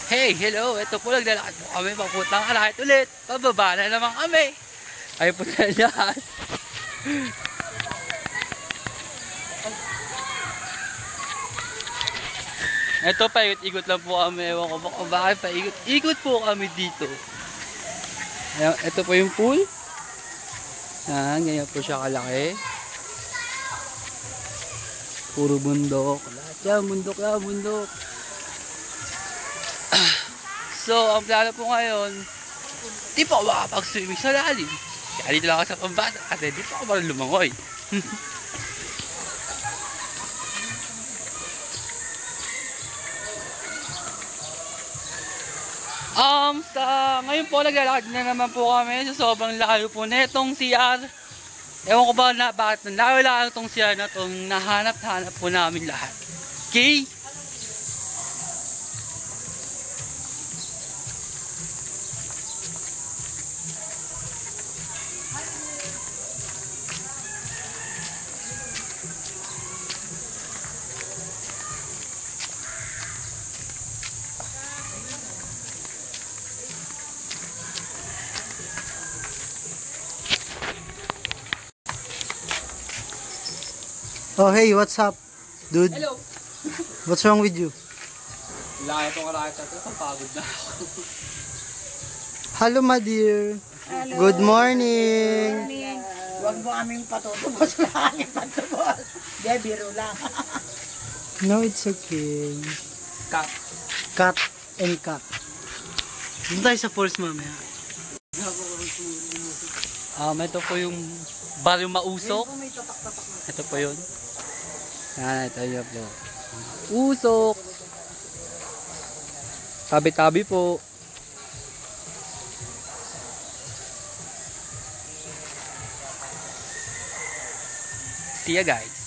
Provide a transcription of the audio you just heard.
Hey, hello. Ito po, naglalakad po kami papuntang Arayat ulit. Pababa na naman kami. Ay po sa lahat. Ito, paikot-ikot lang po kami. Ewan ko bakit paikot-ikot po kami dito. Ayan, ito po yung pool. Yan, ganyan po siya kalaki. Puro bundok. Lahat yan, bundok yan, bundok. So, ang plano po ngayon, di po ako makapag-swimming sa lalim. Kaya dito lang ako sa pambata kasi di po ako marunong lumangoy. Ngayon po naglalakad na naman po kami sa sobrang layo po na itong CR. Ewan ko ba na bakit nalayo itong CR na itong nahanap-hanap po namin lahat. Okay? Oh, hey, what's up, dude? Hello! What's wrong with you? Layo itong karakit na ito, kapagod na ako. Hello, my dear. Hello. Good morning. Huwag mo aming patutubos na aming patubos. Hindi, biro lang. No, it's okay. Cut. Cat and cat. Doon tayo sa falls mamaya. Ito po yung Baryo Mausok. Ito po yun. Yan, ito yun po. Usok. Tabi-tabi po. See ya guys.